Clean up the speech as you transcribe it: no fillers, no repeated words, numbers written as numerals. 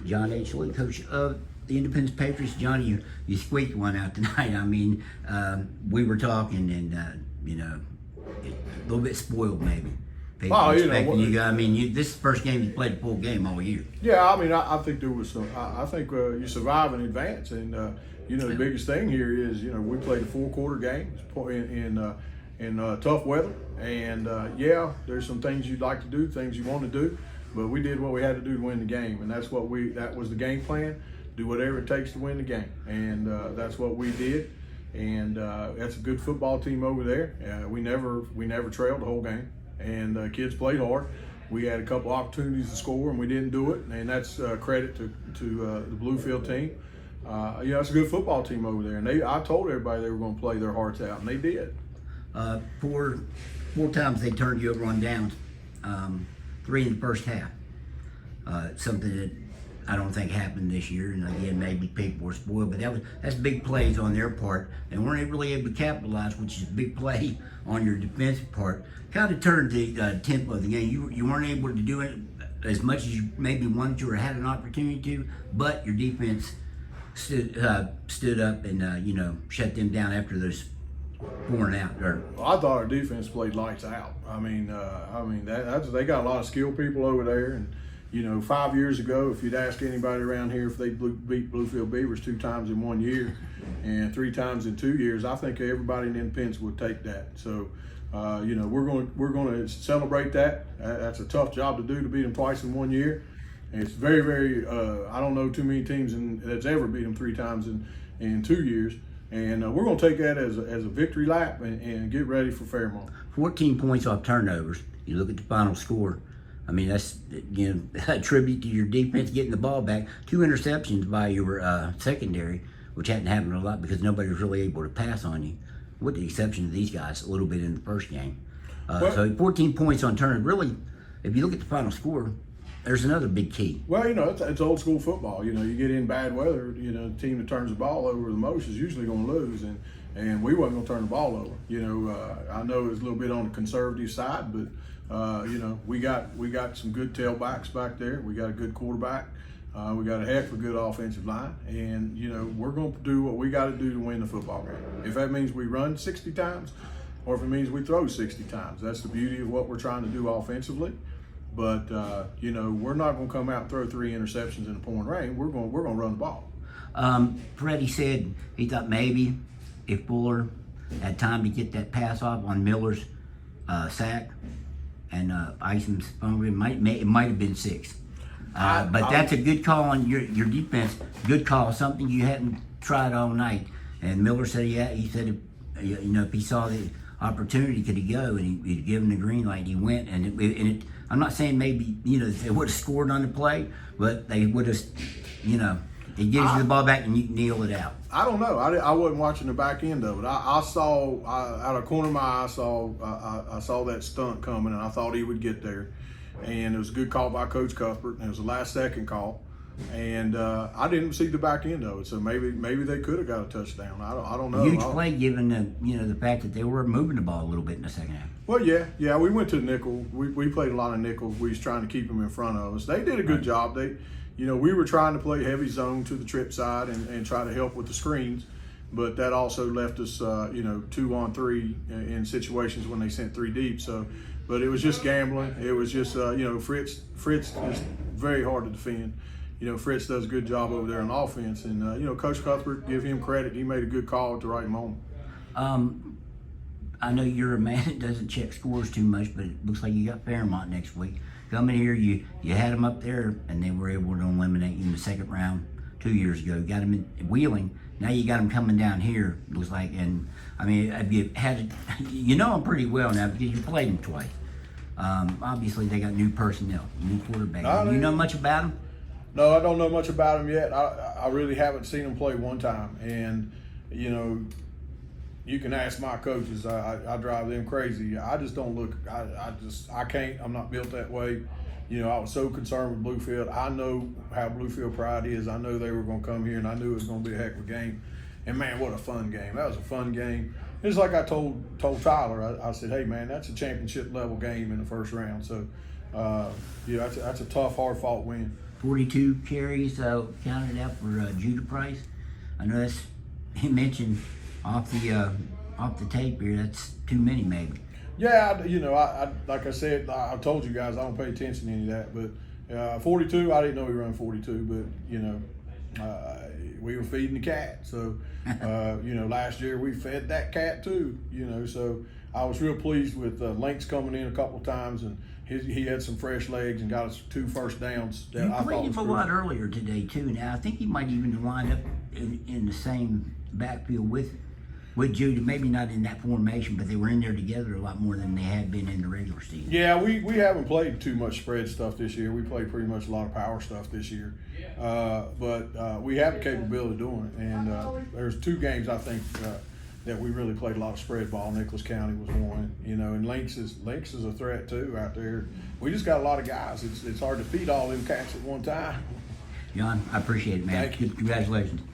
John H. Lee, coach of the Independence Patriots. Johnny, you squeaked one out tonight. I mean, we were talking, and a little bit spoiled maybe. Well, I mean, this is the first game you played a full game all year. Yeah, I mean, I think there was some. I think you survive in advance, and the biggest thing here is we played a 4-quarter game in tough weather, and there's some things you'd like to do, things you want to do, but we did what we had to do to win the game, and that was the game plan. Do whatever it takes to win the game, and that's what we did. And that's a good football team over there. We never trailed the whole game. And kids played hard. We had a couple opportunities to score, and we didn't do it. And that's credit to the Bluefield team. It's a good football team over there. And I told everybody they were going to play their hearts out, and they did. Four times they turned you over on downs. 3 in the first half. Something that I don't think happened this year. And again, maybe people were spoiled, but that's big plays on their part. They weren't really able to capitalize, which is a big play on your defensive part. Kind of turned the tempo of the game. You weren't able to do it as much as you maybe wanted to or had an opportunity to, but your defense stood up and shut them down after those 4 and out. Well, I thought our defense played lights out. I mean, they got a lot of skilled people over there, and 5 years ago, if you'd ask anybody around here if they beat Bluefield Beavers 2 times in 1 year and 3 times in 2 years, I think everybody in Independence would take that. So, we're going to celebrate that. That's a tough job to do, to beat them twice in 1 year. And it's very, very. I don't know too many teams that's ever beat them 3 times in 2 years. And we're going to take that as a victory lap and get ready for Fairmont. 14 points off turnovers. You look at the final score. I mean, that's a tribute to your defense getting the ball back. 2 interceptions by your secondary, which hadn't happened a lot because nobody was really able to pass on you, with the exception of these guys a little bit in the first game. So 14 points on turn. Really, if you look at the final score, there's another big key. Well, it's old school football. You get in bad weather, the team that turns the ball over the most is usually going to lose, and we wasn't going to turn the ball over. I know it's a little bit on the conservative side, but we got some good tailbacks back there. We got a good quarterback. We got a heck of a good offensive line, and we're going to do what we got to do to win the football game. If that means we run 60 times, or if it means we throw 60 times, that's the beauty of what we're trying to do offensively. But we're not going to come out and throw 3 interceptions in the pouring rain. We're going to run the ball. Freddie said he thought maybe if Fuller had time to get that pass off on Miller's sack and Isom's fumble, it might have been 6. But that's a good call on your defense. Good call, something you hadn't tried all night. And Miller said, he said, if he saw the opportunity, could he go? And he'd given the green light. He went, and I'm not saying maybe they would have scored on the play, but they would have, it gives you the ball back and you kneel it out. I don't know. I wasn't watching the back end of it. I saw out of the corner of my eye, I saw that stunt coming, and I thought he would get there. And it was a good call by Coach Cuthbert, and it was a last-second call. And I didn't see the back end of it, so maybe they could have got a touchdown. I don't know. Huge play, given the fact that they were moving the ball a little bit in the second half. Well, yeah, we went to the nickel. We played a lot of nickels. We was trying to keep them in front of us. They did a good job. We were trying to play heavy zone to the trip side and try to help with the screens, but that also left us 2-on-3 in situations when they sent 3 deep. So, but it was just gambling. It was just Fritz is very hard to defend. Fritz does a good job over there on offense, and Coach Cuthbert, give him credit. He made a good call at the right moment. I know you're a man that doesn't check scores too much, but it looks like you got Fairmont next week. Coming here, you had them up there, and they were able to eliminate you in the second round 2 years ago. You got them in Wheeling. Now you got them coming down here, it looks like. And, I mean, you had them pretty well now because you played them twice. Obviously, they got new personnel, new quarterback. Do you know much about them? No, I don't know much about them yet. I really haven't seen them play one time. And, you can ask my coaches. I drive them crazy. I just don't look. I can't. I'm not built that way. I was so concerned with Bluefield. I know how Bluefield pride is. I know they were going to come here, and I knew it was going to be a heck of a game. And man, what a fun game! That was a fun game. It's like I told Tyler. I said, hey man, that's a championship level game in the first round. So, that's a tough, hard fought win. 42 carries counted out for Judah Price. I know that's, he mentioned off the tape here, that's too many maybe. Yeah, I like I said, I told you guys I don't pay attention to any of that, but 42, I didn't know he run 42, but we were feeding the cat, so last year we fed that cat too, so I was real pleased with Lynx coming in a couple of times, and he had some fresh legs and got us 2 first downs that You I played thought him was a good. lot earlier today too. Now I think he might even wind up in the same backfield with Judah. Maybe not in that formation, but they were in there together a lot more than they had been in the regular season. Yeah, we haven't played too much spread stuff this year. We played pretty much a lot of power stuff this year, but we have the capability of doing it. And there's 2 games I think that we really played a lot of spread ball. Nicholas County was one, and Lynx is a threat too out there. We just got a lot of guys. It's hard to feed all them cats at one time. John, I appreciate it, man. Thank you. Congratulations.